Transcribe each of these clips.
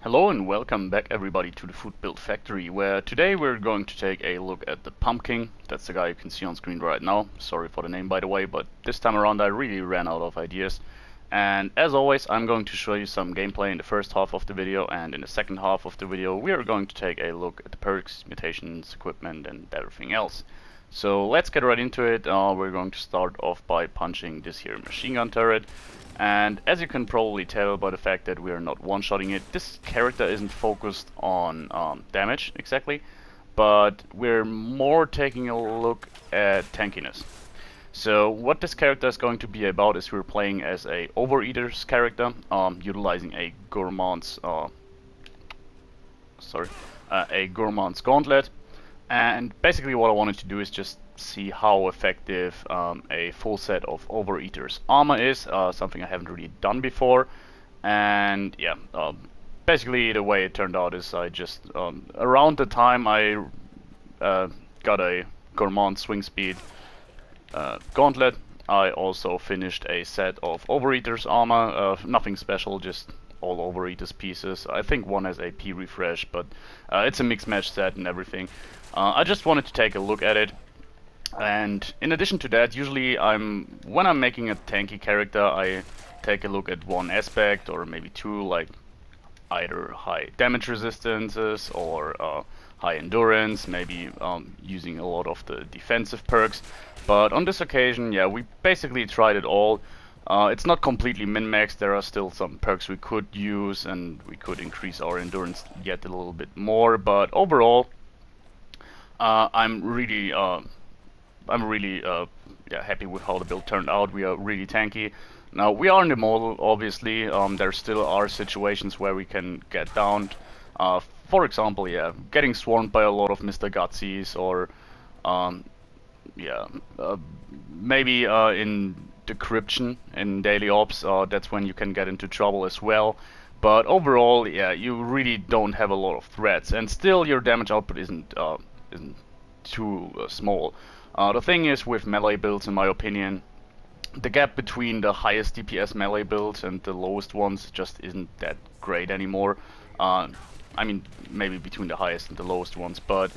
Hello and welcome back everybody to the Foodbuild factory, where today we're going to take a look at the Pumpking. That's the guy you can see on screen right now. Sorry for the name by the way, but this time around I really ran out of ideas. And as always, I'm going to show you some gameplay in the first half of the video, and in the second half of the video we are going to take a look at the perks, mutations, equipment and everything else. So let's get right into it. We're going to start off by punching this here machine gun turret. And as you can probably tell by the fact that we are not one-shotting it, this character isn't focused on damage exactly, but we're more taking a look at tankiness. So what this character is going to be about is we're playing as a Overeater's character, utilizing a Gourmands gauntlet. And basically what I wanted to do is just see how effective a full set of Overeater's armor is, something I haven't really done before. And yeah, basically the way it turned out is I just, around the time I got a Gourmand swing speed gauntlet, I also finished a set of Overeater's armor, nothing special, just all Overeater's pieces. I think one has AP refresh, but it's a mixed match set and everything. I just wanted to take a look at it. And in addition to that, usually when I'm making a tanky character, I take a look at one aspect or maybe two, like either high damage resistances or high endurance, maybe using a lot of the defensive perks. But on this occasion, yeah, we basically tried it all. It's not completely min-maxed, there are still some perks we could use and we could increase our endurance yet a little bit more, but overall I'm really yeah, happy with how the build turned out. We are really tanky. Now we are in the model, obviously. There still are situations where we can get downed. For example, yeah, getting swarmed by a lot of Mr. Gutsies, or yeah, maybe in decryption in daily ops. That's when you can get into trouble as well. But overall, yeah, you really don't have a lot of threats, and still your damage output isn't too small. The thing is with melee builds, in my opinion, the gap between the highest DPS melee builds and the lowest ones just isn't that great anymore. I mean, maybe between the highest and the lowest ones, but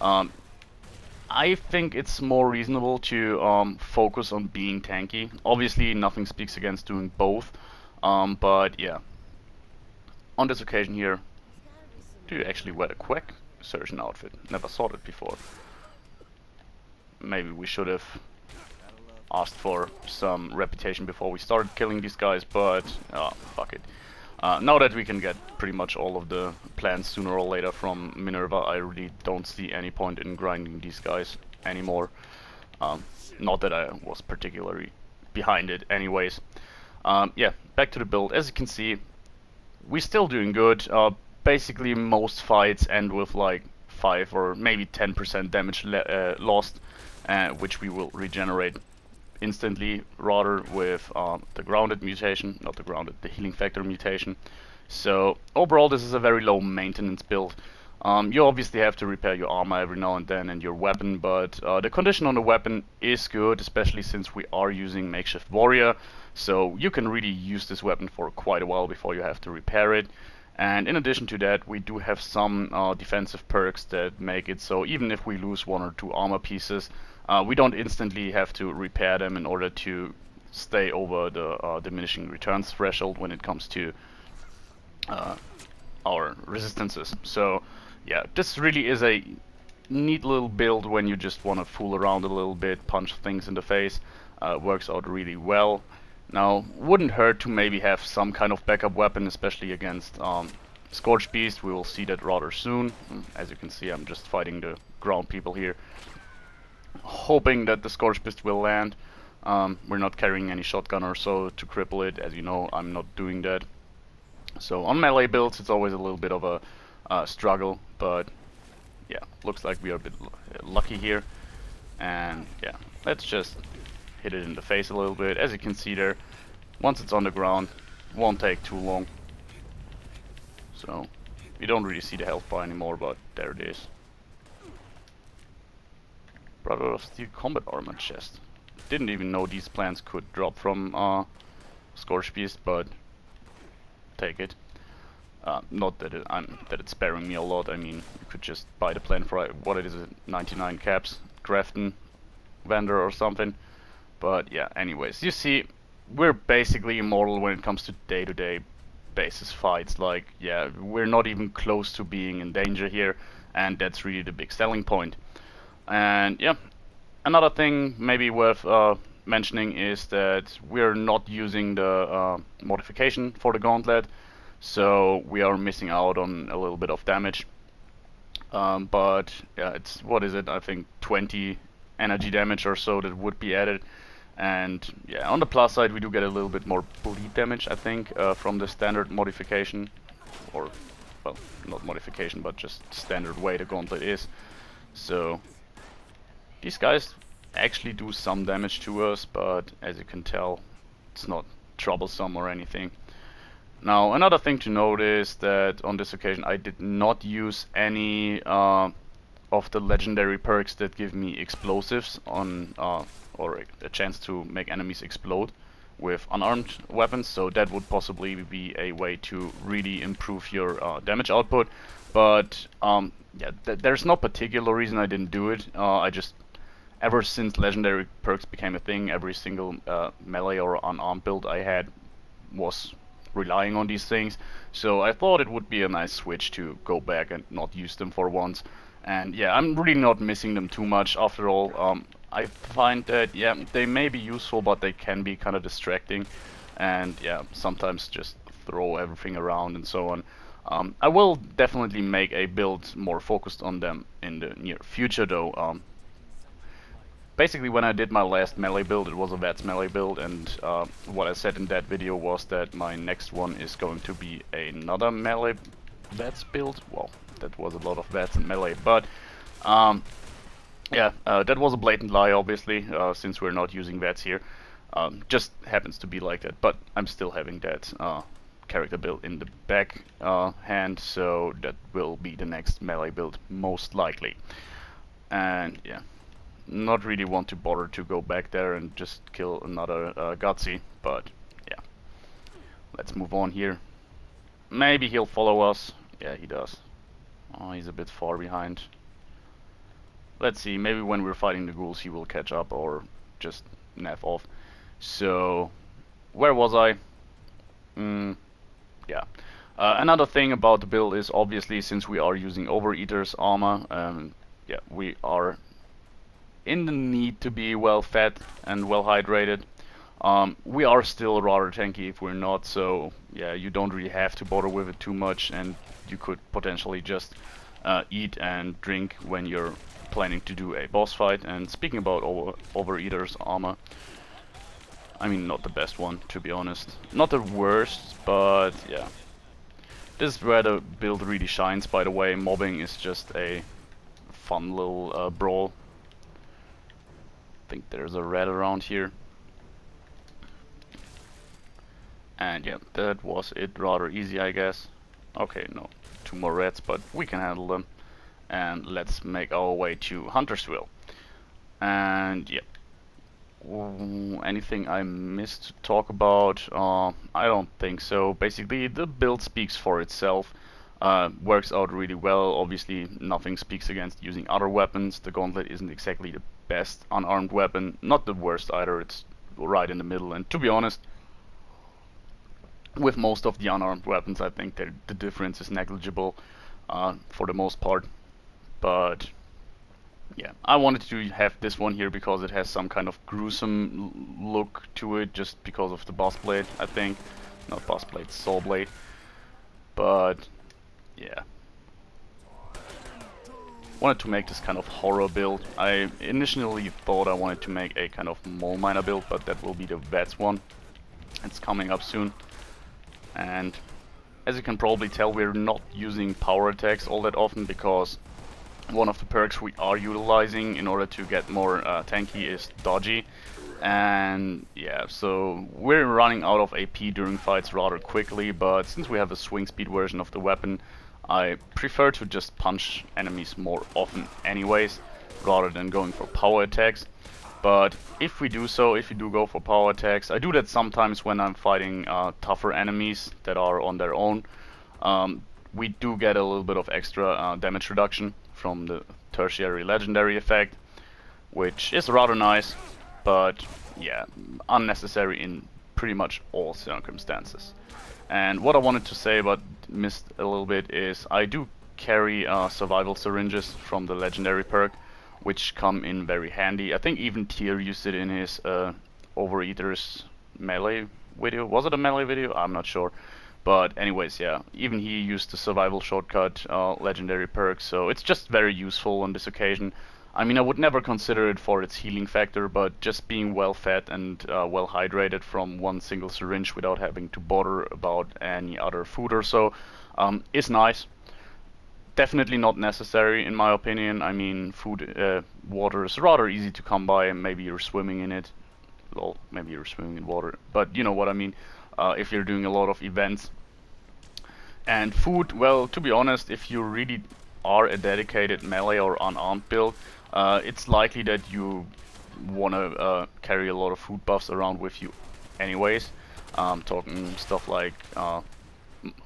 I think it's more reasonable to focus on being tanky. Obviously, nothing speaks against doing both, but yeah. On this occasion here, do you actually wear the Quack Surgeon outfit? Never saw it before. Maybe we should have asked for some reputation before we started killing these guys, but fuck it. Now that we can get pretty much all of the plans sooner or later from Minerva, I really don't see any point in grinding these guys anymore. Not that I was particularly behind it anyways. Yeah, back to the build. As you can see, we're still doing good. Basically most fights end with like 5 or maybe 10% damage lost, which we will regenerate instantly, rather with the grounded mutation, not the grounded, the healing factor mutation. So overall this is a very low maintenance build. You obviously have to repair your armor every now and then and your weapon, but the condition on the weapon is good, especially since we are using Makeshift Warrior, so you can really use this weapon for quite a while before you have to repair it. And in addition to that, we do have some defensive perks that make it so even if we lose 1 or 2 armor pieces, we don't instantly have to repair them in order to stay over the diminishing returns threshold when it comes to our resistances. So yeah, this really is a neat little build when you just want to fool around a little bit, punch things in the face. Works out really well. Now, wouldn't hurt to maybe have some kind of backup weapon, especially against Scorch Beast. We will see that rather soon. As you can see, I'm just fighting the ground people here, hoping that the Scorch Beast will land. We're not carrying any shotgun or so to cripple it. As you know, I'm not doing that. So on melee builds, it's always a little bit of a struggle, but yeah, looks like we are a bit lucky here. And yeah, let's just hit it in the face a little bit. As you can see there, once it's on the ground, won't take too long. So you don't really see the health bar anymore, but there it is. Brother of Steel combat armor chest. Didn't even know these plants could drop from Scorch Beast, but take it. Not that that it's sparing me a lot. I mean, you could just buy the plan for what it is, 99 caps, Grafton vendor or something. But yeah, anyways, you see, we're basically immortal when it comes to day-to-day basis fights. Like, yeah, we're not even close to being in danger here, and that's really the big selling point. And yeah, another thing maybe worth mentioning is that we're not using the modification for the gauntlet, so we are missing out on a little bit of damage. But yeah, it's, what is it? I think 20 energy damage or so that would be added. And yeah, on the plus side, we do get a little bit more bleed damage, I think, from the standard modification, or well, not modification, but just standard way the gauntlet is. So these guys actually do some damage to us, but as you can tell, it's not troublesome or anything. Now, another thing to note is that on this occasion I did not use any of the legendary perks that give me explosives on, or a chance to make enemies explode with unarmed weapons, so that would possibly be a way to really improve your damage output. But yeah, there's no particular reason I didn't do it. I just, ever since legendary perks became a thing, every single melee or unarmed build I had was relying on these things, so I thought it would be a nice switch to go back and not use them for once. And yeah, I'm really not missing them too much after all. I find that, yeah, they may be useful, but they can be kind of distracting, and yeah, sometimes just throw everything around and so on. I will definitely make a build more focused on them in the near future though. Basically, when I did my last melee build, it was a VATS melee build, and what I said in that video was that my next one is going to be another melee VATS build. Well, that was a lot of VATS and melee, but yeah, that was a blatant lie, obviously, since we're not using VATS here. Just happens to be like that, but I'm still having that character build in the back hand, so that will be the next melee build, most likely. And yeah, not really want to bother to go back there and just kill another Gutsy, but yeah. Let's move on here. Maybe he'll follow us. Yeah, he does. Oh, he's a bit far behind. Let's see, maybe when we're fighting the ghouls he will catch up or just naff off. So, where was I? Yeah. Another thing about the build is obviously since we are using Overeater's armor, yeah, we are in the need to be well fed and well hydrated. We are still rather tanky if we're not, so yeah, you don't really have to bother with it too much, and you could potentially just eat and drink when you're planning to do a boss fight. And speaking about Overeater's armor, I mean, not the best one, to be honest. Not the worst, but yeah. This is where the build really shines, by the way. Mobbing is just a fun little brawl. I think there's a rat around here. And yeah, that was it. Rather easy, I guess. Okay, no, 2 more rats, but we can handle them. And let's make our way to Huntersville. And yeah, anything I missed to talk about? I don't think so. Basically, the build speaks for itself. Works out really well. Obviously, nothing speaks against using other weapons. The gauntlet isn't exactly the best unarmed weapon. Not the worst either. It's right in the middle. And to be honest, with most of the unarmed weapons, I think that the difference is negligible for the most part. But yeah, I wanted to have this one here because it has some kind of gruesome look to it, just because of the boss blade, I think. Not boss blade, soul blade. But yeah, wanted to make this kind of horror build. I initially thought I wanted to make a kind of mole miner build, but that will be the VATS one. It's coming up soon. And as you can probably tell, we're not using power attacks all that often because one of the perks we are utilizing in order to get more tanky is dodgy. And yeah, so we're running out of AP during fights rather quickly, but since we have a swing speed version of the weapon, I prefer to just punch enemies more often anyways, rather than going for power attacks. But if we do so, if we do go for power attacks, I do that sometimes when I'm fighting tougher enemies that are on their own. we do get a little bit of extra damage reduction from the tertiary legendary effect, which is rather nice, but yeah, unnecessary in pretty much all circumstances. And what I wanted to say but missed a little bit is I do carry survival syringes from the legendary perk, which come in very handy. I think even Tyr used it in his Overeater's melee video. Was it a melee video? I'm not sure. But anyways, yeah, even he used the survival shortcut legendary perk, so it's just very useful on this occasion. I mean, I would never consider it for its healing factor, but just being well fed and well hydrated from one single syringe without having to bother about any other food or so is nice. Definitely not necessary in my opinion. I mean, water is rather easy to come by, and maybe you're swimming in it. Well, maybe you're swimming in water, but you know what I mean. If you're doing a lot of events. And food, well, to be honest, if you really are a dedicated melee or unarmed build, it's likely that you want to carry a lot of food buffs around with you anyways. Talking stuff like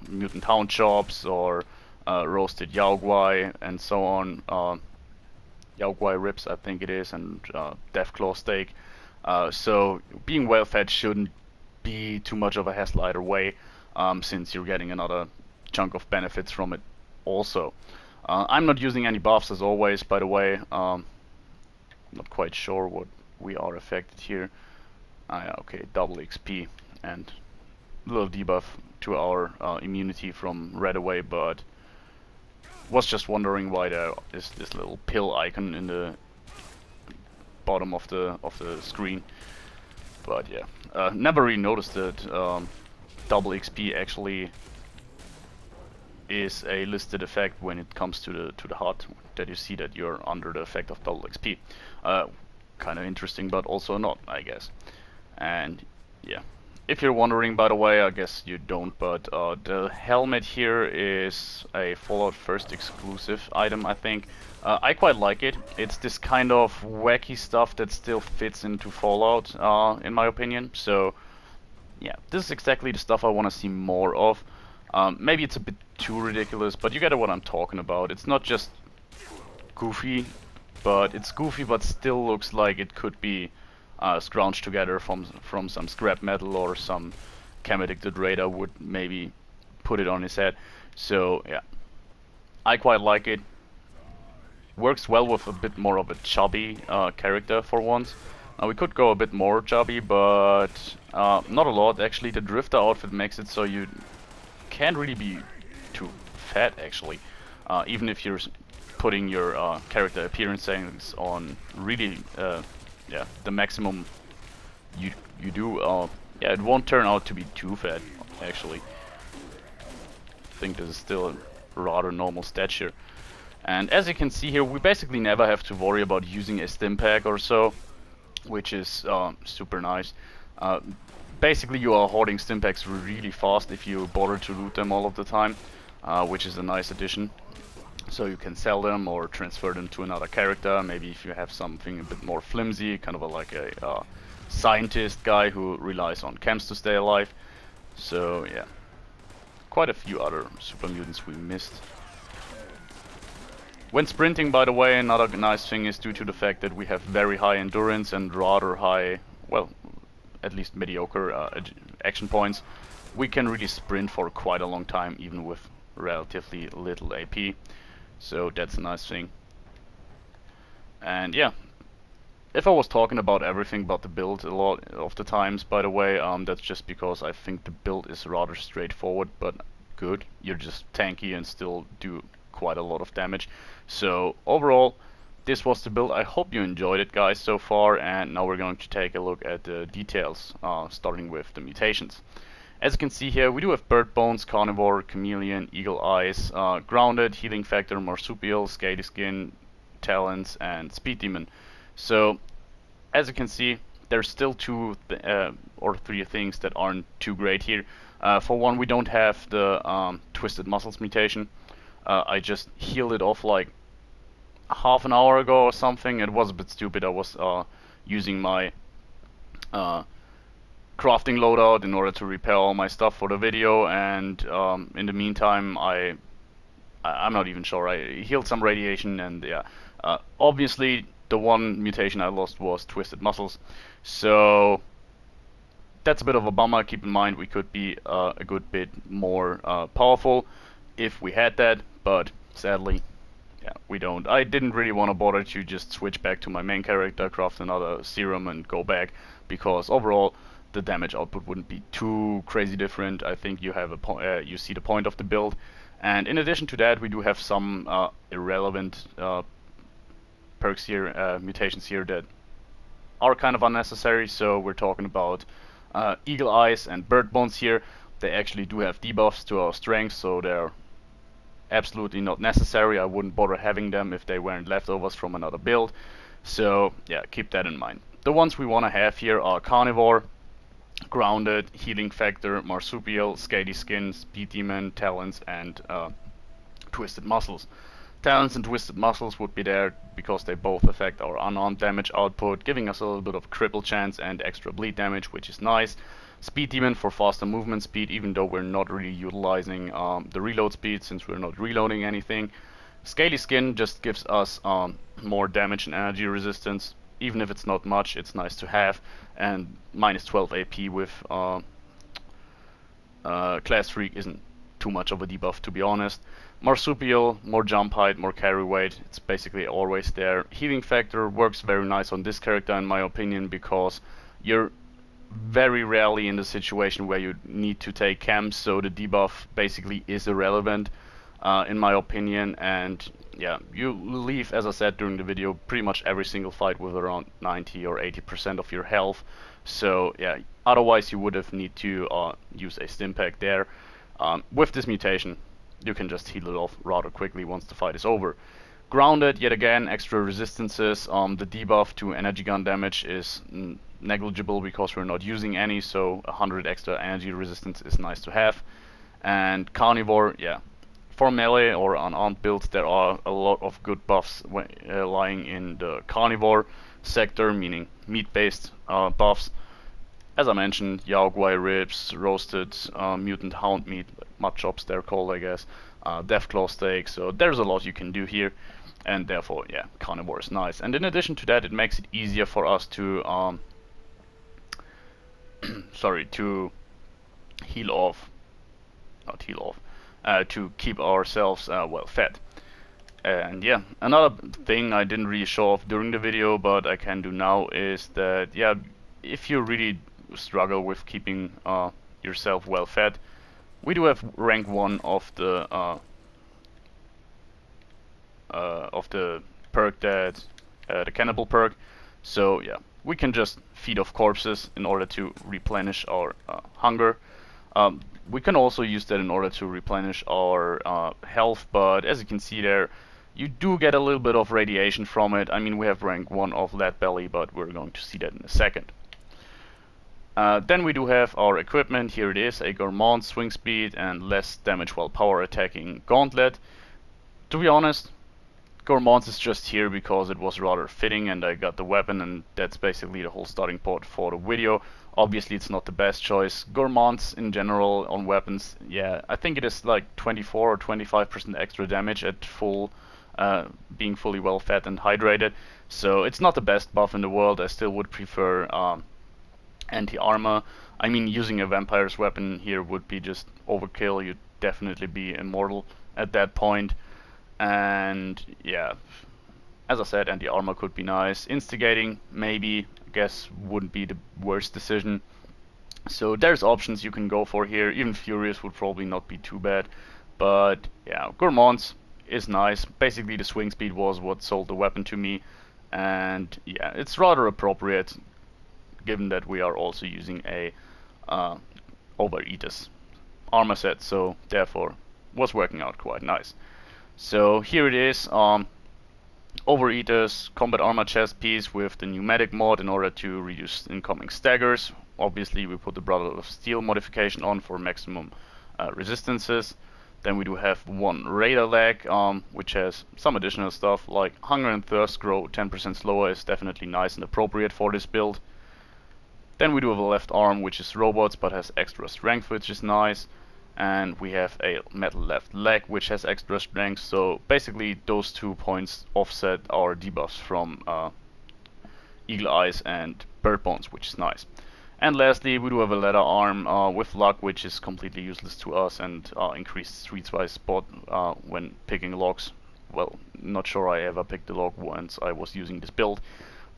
mutant hound chops or roasted yao guai and so on. Yao guai ribs, I think it is, and deathclaw steak. So being well fed shouldn't be too much of a hassle either way, since you're getting another chunk of benefits from it also. I'm not using any buffs as always, by the way. Not quite sure what we are affected here. Yeah, okay, double XP and a little debuff to our immunity from red away, but was just wondering why there is this little pill icon in the bottom of the screen. But yeah, never really noticed that double XP actually is a listed effect when it comes to the HUD, that you see that you're under the effect of double XP. Kind of interesting, but also not, I guess. And yeah, if you're wondering, by the way, I guess you don't, but the helmet here is a Fallout First exclusive item, I think. I quite like it. It's this kind of wacky stuff that still fits into Fallout, in my opinion. So yeah, this is exactly the stuff I want to see more of. Maybe it's a bit too ridiculous, but you get what I'm talking about. It's not just goofy, but it's goofy but still looks like it could be scrounged together from some scrap metal, or some chem-addicted raider would maybe put it on his head. So yeah, I quite like it. Works well with a bit more of a chubby character for once. We could go a bit more chubby, but not a lot. Actually, the Drifter outfit makes it so you can't really be too fat, actually. Even if you're putting your character appearance settings on really, yeah, the maximum you do, yeah, it won't turn out to be too fat, actually. I think this is still a rather normal stature. And as you can see here, we basically never have to worry about using a stim pack or so, which is super nice. Basically, you are hoarding stim packs really fast if you bother to loot them all of the time, which is a nice addition. So you can sell them or transfer them to another character. Maybe if you have something a bit more flimsy, kind of like a scientist guy who relies on chems to stay alive. So yeah, quite a few other super mutants we missed. When sprinting, by the way, another nice thing is due to the fact that we have very high endurance and rather high, well, at least mediocre action points. We can really sprint for quite a long time, even with relatively little AP. So that's a nice thing. And yeah, if I was talking about everything but the build a lot of the times, by the way, that's just because I think the build is rather straightforward but good. You're just tanky and still do quite a lot of damage. So overall, this was the build. I hope you enjoyed it, guys, so far, and now we're going to take a look at the details, starting with the mutations. As you can see here, we do have Bird Bones, Carnivore, Chameleon, Eagle Eyes, Grounded, Healing Factor, Marsupial, Skaty Skin, Talons, and Speed Demon. So, as you can see, there's still two or three things that aren't too great here. For one, we don't have the Twisted Muscles mutation. I just healed it off like half an hour ago or something. It was a bit stupid. I was using my crafting loadout in order to repair all my stuff for the video, and in the meantime I'm not even sure, I healed some radiation, and yeah. Obviously the one mutation I lost was twisted muscles, so that's a bit of a bummer. Keep in mind we could be a good bit more powerful if we had that, but sadly, yeah, we don't. I didn't really want to bother to just switch back to my main character, craft another serum and go back, because overall the damage output wouldn't be too crazy different. I think you have you see the point of the build. And in addition to that, we do have some irrelevant perks here, mutations here that are kind of unnecessary. So we're talking about Eagle Eyes and Bird Bones here. They actually do have debuffs to our strength, so they're absolutely not necessary. I wouldn't bother having them if they weren't leftovers from another build. So yeah, keep that in mind. The ones we want to have here are Carnivore, Grounded, Healing Factor, Marsupial, Scaly Skin, Speed Demon, Talons, and Twisted Muscles. Talons and Twisted Muscles would be there because they both affect our unarmed damage output, giving us a little bit of cripple chance and extra bleed damage, which is nice. Speed Demon for faster movement speed, even though we're not really utilizing the reload speed since we're not reloading anything. Scaly Skin just gives us more damage and energy resistance. Even if it's not much, it's nice to have. And minus 12 AP with Class Freak isn't too much of a debuff, to be honest. Marsupial, more jump height, more carry weight, it's basically always there. Healing Factor works very nice on this character in my opinion, because you're very rarely in the situation where you need to take camps, so the debuff basically is irrelevant in my opinion. And yeah, you leave, as I said during the video, pretty much every single fight with around 90 or 80% of your health. So yeah, otherwise you would have need to use a stim pack there. With this mutation, you can just heal it off rather quickly once the fight is over. Grounded, yet again, extra resistances. The debuff to energy gun damage is negligible because we're not using any, so 100 extra energy resistance is nice to have. And Carnivore, yeah, for melee or unarmed builds, there are a lot of good buffs lying in the Carnivore sector, meaning meat-based buffs. As I mentioned, Yaoguai ribs, roasted mutant hound meat, mud chops they're called, I guess, Deathclaw steak, so there's a lot you can do here, and therefore, yeah, Carnivore is nice. And in addition to that, it makes it easier for us to, to heal off, not heal off, to keep ourselves well fed. And yeah, another thing I didn't really show off during the video, but I can do now, is that, yeah, if you really struggle with keeping yourself well fed, we do have rank 1 of the perk that the cannibal perk. So yeah, we can just feed off corpses in order to replenish our hunger. We can also use that in order to replenish our health, but as you can see there, you do get a little bit of radiation from it. I mean, we have rank 1 of Lead Belly, but we're going to see that in a second. Then we do have our equipment. Here it is, a Gourmands swing speed and less damage while power attacking gauntlet. To be honest, Gourmands is just here because it was rather fitting and I got the weapon, and that's basically the whole starting point for the video. Obviously it's not the best choice. Gourmands in general on weapons, yeah, I think it is like 24 or 25% extra damage at full, being fully well fed and hydrated. So it's not the best buff in the world. I still would prefer anti-armor. I mean, using a vampire's weapon here would be just overkill. You'd definitely be immortal at that point. And yeah, as I said, anti-armor could be nice. Instigating, maybe, I guess, wouldn't be the worst decision. So there's options you can go for here. Even Furious would probably not be too bad. But yeah, Gourmands is nice. Basically the swing speed was what sold the weapon to me. And yeah, it's rather appropriate given that we are also using a Overeaters armor set, so therefore was working out quite nice. So here it is, Overeaters combat armor chest piece with the pneumatic mod in order to reduce incoming staggers. Obviously we put the Brotherhood of Steel modification on for maximum resistances. Then we do have one radar leg, which has some additional stuff like Hunger and Thirst grow 10% slower, is definitely nice and appropriate for this build. Then we do have a left arm, which is robots, but has extra strength, which is nice. And we have a metal left leg, which has extra strength. So basically, those 2 points offset our debuffs from Eagle Eyes and Bird Bones, which is nice. And lastly, we do have a leather arm with luck, which is completely useless to us and increased streetwise spot when picking logs. Well, not sure I ever picked a log once I was using this build,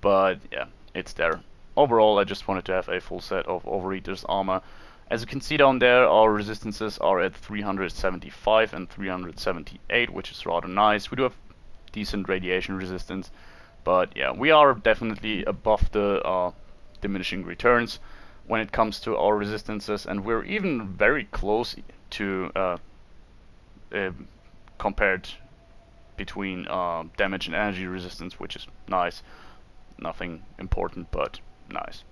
but yeah, it's there. Overall, I just wanted to have a full set of Overeater's armor. As you can see down there, our resistances are at 375 and 378, which is rather nice. We do have decent radiation resistance, but yeah, we are definitely above the diminishing returns when it comes to our resistances, and we're even very close to compared between damage and energy resistance, which is nice. Nothing important, but nice.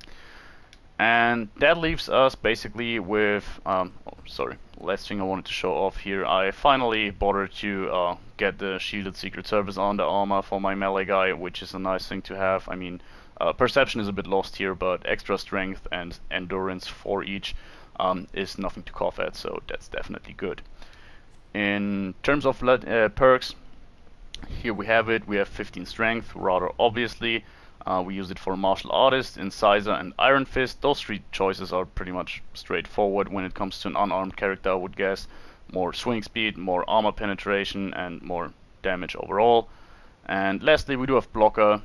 And that leaves us basically with, sorry, last thing I wanted to show off here. I finally bothered to get the Shielded Secret Service on the armor for my melee guy, which is a nice thing to have. I mean, perception is a bit lost here, but extra strength and endurance for each is nothing to cough at, so that's definitely good. In terms of perks, here we have it. We have 15 strength, rather obviously. We use it for Martial Artist, Incisor, and Iron Fist. Those 3 choices are pretty much straightforward when it comes to an unarmed character, I would guess. More swing speed, more armor penetration, and more damage overall. And lastly, we do have Blocker,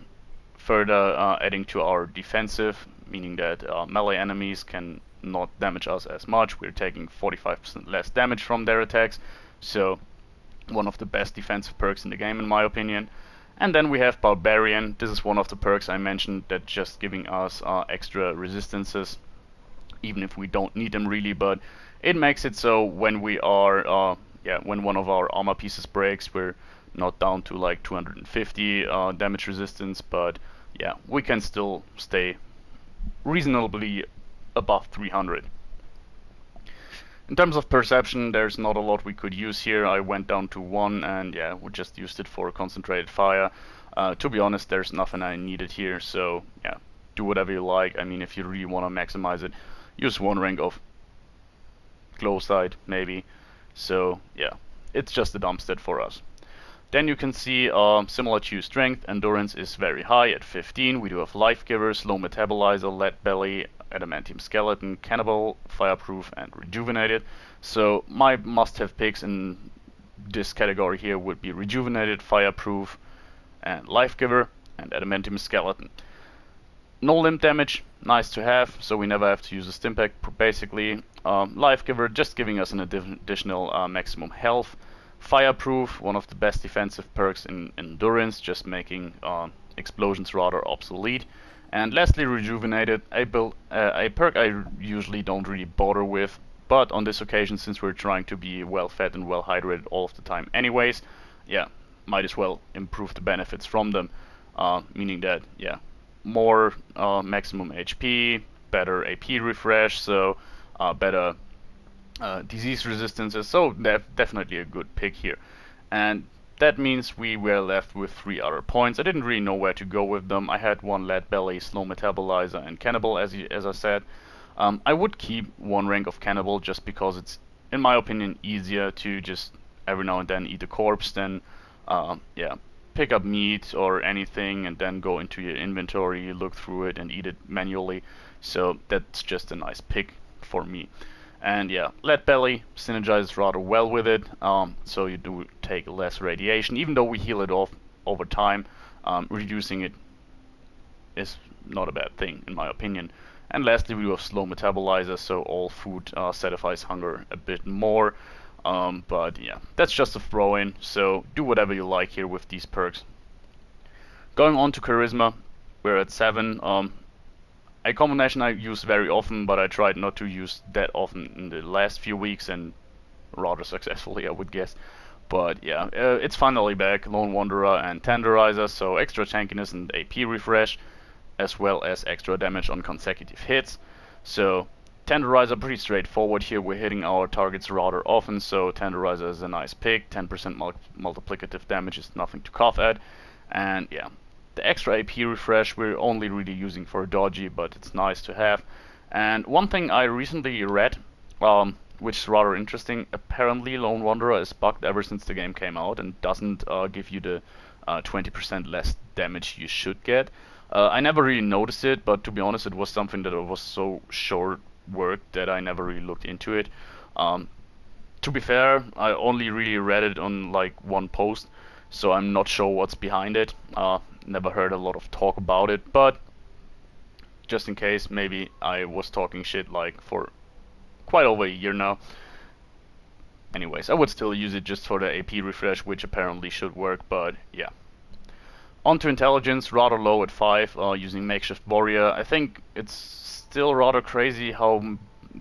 further adding to our defensive, meaning that melee enemies can not damage us as much. We're taking 45% less damage from their attacks, so one of the best defensive perks in the game in my opinion. And then we have Barbarian. This is one of the perks I mentioned that just giving us extra resistances, even if we don't need them really, but it makes it so when we are, when one of our armor pieces breaks, we're not down to like 250 damage resistance, but yeah, we can still stay reasonably above 300. In terms of perception, there's not a lot we could use here. I went down to 1 and yeah, we just used it for concentrated fire. To be honest, there's nothing I needed here, so yeah, do whatever you like. I mean, if you really want to maximize it, use 1 rank of glow sight maybe. So yeah, it's just a dump stat for us. Then you can see similar to strength, endurance is very high at 15. We do have life giver, slow metabolizer, lead belly, adamantium skeleton, cannibal, fireproof, and rejuvenated. So my must-have picks in this category here would be rejuvenated, fireproof, and life giver, and adamantium skeleton. No limb damage, nice to have, so we never have to use a stim pack basically. Life giver, just giving us an additional maximum health. Fireproof, one of the best defensive perks in endurance, just making explosions rather obsolete. And lastly, rejuvenated, a perk I usually don't really bother with, but on this occasion, since we're trying to be well fed and well hydrated all of the time anyways, yeah, might as well improve the benefits from them, meaning that, yeah, more maximum HP, better AP refresh, so better disease resistances, so definitely a good pick here. And that means we were left with 3 other points. I didn't really know where to go with them. I had 1 lead belly, slow metabolizer, and cannibal, as I said. I would keep 1 rank of cannibal just because it's, in my opinion, easier to just every now and then eat a corpse than, yeah, pick up meat or anything and then go into your inventory, look through it, and eat it manually. So that's just a nice pick for me. And yeah, lead belly synergizes rather well with it, so you do take less radiation, even though we heal it off over time. Reducing it is not a bad thing, in my opinion. And lastly, we do have slow metabolizer, so all food satisfies hunger a bit more. But yeah, that's just a throw-in, so do whatever you like here with these perks. Going on to charisma, we're at 7. A combination I use very often, but I tried not to use that often in the last few weeks, and rather successfully, I would guess. But yeah, it's finally back, Lone Wanderer and Tenderizer, so extra tankiness and AP refresh, as well as extra damage on consecutive hits. So Tenderizer, pretty straightforward here, we're hitting our targets rather often, so Tenderizer is a nice pick. 10% multiplicative damage is nothing to cough at. And yeah, The extra AP refresh we're only really using for dodgy, but it's nice to have. And one thing I recently read, which is rather interesting, apparently Lone Wanderer is bugged ever since the game came out and doesn't give you the 20% less damage you should get. I never really noticed it, but to be honest, it was something that was so short work that I never really looked into it. To be fair, I only really read it on like one post, so I'm not sure what's behind it. Never heard a lot of talk about it, but just in case, maybe I was talking shit like for quite over a year now. Anyways, I would still use it just for the AP refresh, which apparently should work, but yeah. Onto intelligence, rather low at 5, using Makeshift Warrior. I think it's still rather crazy how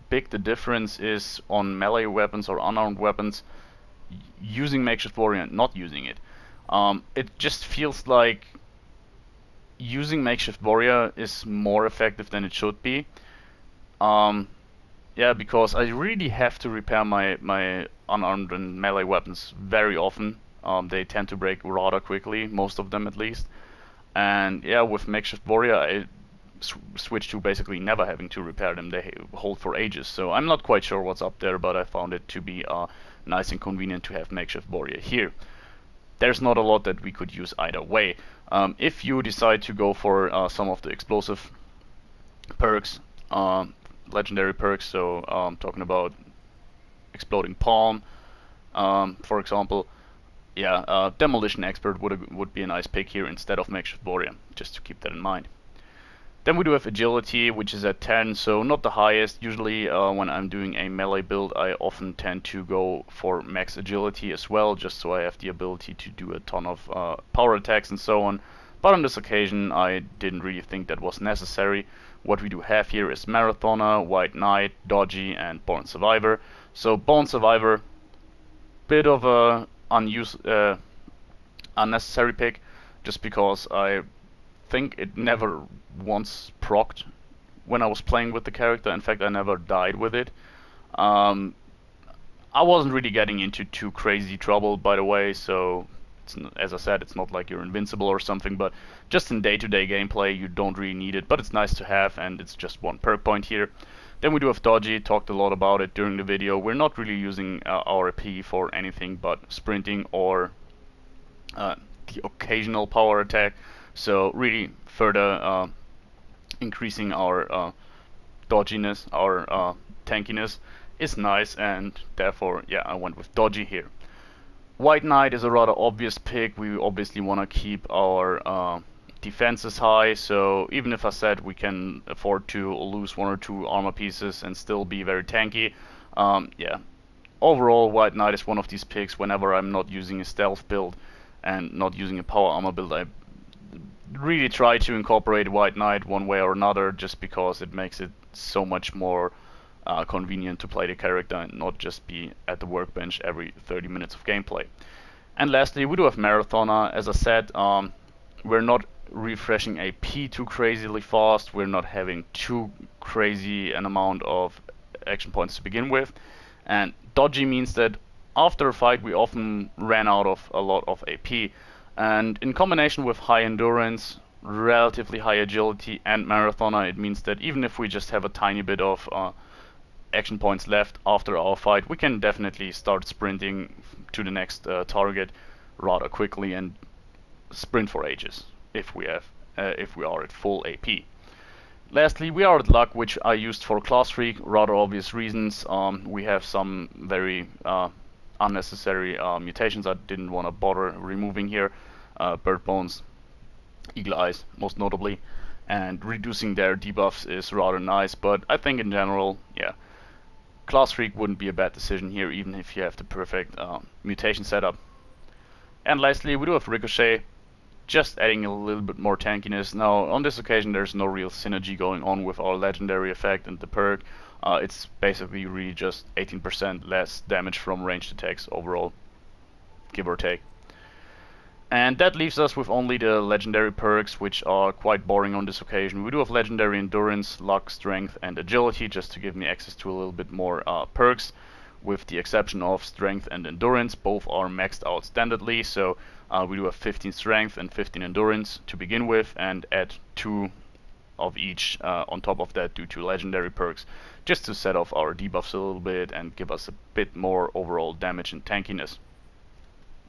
big the difference is on melee weapons or unarmed weapons using Makeshift Warrior and not using it. It just feels like using Makeshift Warrior is more effective than it should be. Yeah, because I really have to repair my unarmed and melee weapons very often. They tend to break rather quickly, most of them at least. And yeah, with Makeshift Warrior, I switched to basically never having to repair them. They hold for ages, so I'm not quite sure what's up there, but I found it to be nice and convenient to have Makeshift Warrior here. There's not a lot that we could use either way. If you decide to go for some of the explosive perks, legendary perks, so talking about Exploding Palm, for example, yeah, Demolition Expert would be a nice pick here instead of Makeshift Warrior, just to keep that in mind. Then we do have Agility, which is at 10, so not the highest. Usually when I'm doing a melee build, I often tend to go for max Agility as well, just so I have the ability to do a ton of power attacks and so on. But on this occasion, I didn't really think that was necessary. What we do have here is Marathoner, White Knight, Dodgy, and Born Survivor. So Born Survivor, bit of a unnecessary pick, just because I think it never once procced when I was playing with the character. In fact, I never died with it. I wasn't really getting into too crazy trouble, by the way, so as I said, it's not like you're invincible or something, but just in day-to-day gameplay you don't really need it, but it's nice to have, and it's just one perk point here. Then we do have Dodgy, talked a lot about it during the video. We're not really using our AP for anything but sprinting or the occasional power attack, so really further increasing our dodginess, our tankiness is nice, and therefore, yeah, I went with Dodgy here. White Knight is a rather obvious pick. We obviously want to keep our defenses high, so even if I said we can afford to lose 1 or 2 armor pieces and still be very tanky, yeah, overall White Knight is one of these picks. Whenever I'm not using a stealth build and not using a power armor build, I really try to incorporate White Knight one way or another, just because it makes it so much more convenient to play the character and not just be at the workbench every 30 minutes of gameplay. And lastly, we do have Marathoner. As I said, we're not refreshing AP too crazily fast, we're not having too crazy an amount of action points to begin with, and Dodgy means that after a fight we often ran out of a lot of AP, and in combination with high endurance, relatively high agility, and Marathoner, it means that even if we just have a tiny bit of action points left after our fight, we can definitely start sprinting to the next target rather quickly and sprint for ages if we are at full AP. Lastly, we are at Luck, which I used for Class Freak, rather obvious reasons. We have some very unnecessary mutations I didn't want to bother removing here. Bird Bones, Eagle Eyes most notably, and reducing their debuffs is rather nice, but I think in general, yeah, Class Freak wouldn't be a bad decision here, even if you have the perfect mutation setup. And lastly, we do have Ricochet, just adding a little bit more tankiness. Now, on this occasion, there's no real synergy going on with our legendary effect and the perk. It's basically really just 18% less damage from ranged attacks overall, give or take. And that leaves us with only the legendary perks, which are quite boring on this occasion. We do have legendary endurance, luck, strength, and agility, just to give me access to a little bit more perks. with the exception of strength and endurance. Both are maxed out standardly, so we do have 15 strength and 15 endurance to begin with, and add 2 of each on top of that due to legendary perks, just to set off our debuffs a little bit and give us a bit more overall damage and tankiness,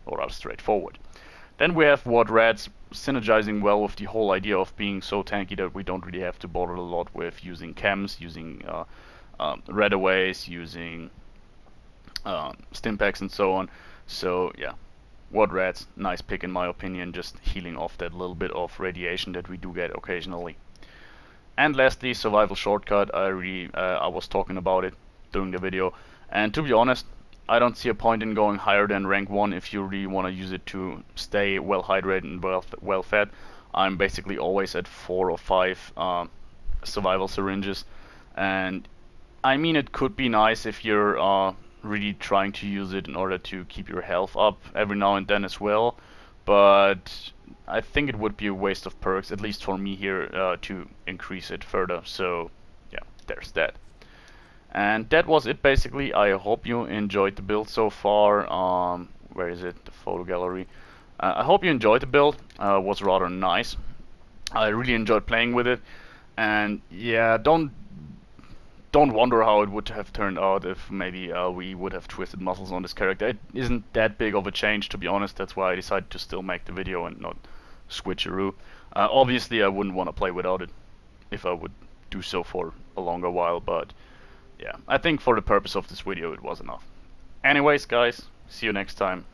or rather straightforward. Then we have Ward Rats, synergizing well with the whole idea of being so tanky that we don't really have to bother a lot with using chems, using redaways, using stim packs and so on. So yeah, Ward Rats, nice pick in my opinion, just healing off that little bit of radiation that we do get occasionally. And lastly, survival shortcut. I was talking about it during the video, and to be honest, I don't see a point in going higher than rank 1 if you really want to use it to stay well hydrated and well fed. I'm basically always at 4 or 5 survival syringes, and I mean, it could be nice if you're really trying to use it in order to keep your health up every now and then as well, but I think it would be a waste of perks, at least for me here, to increase it further. So yeah, there's that. And that was it basically. I hope you enjoyed the build so far. Where is it? The photo gallery. I hope you enjoyed the build. It was rather nice. I really enjoyed playing with it. And yeah, don't wonder how it would have turned out if maybe we would have twisted muscles on this character. It isn't that big of a change, to be honest. That's why I decided to still make the video and not switcheroo. Obviously, I wouldn't want to play without it if I would do so for a longer while, but yeah, I think for the purpose of this video it was enough. Anyways, guys, see you next time.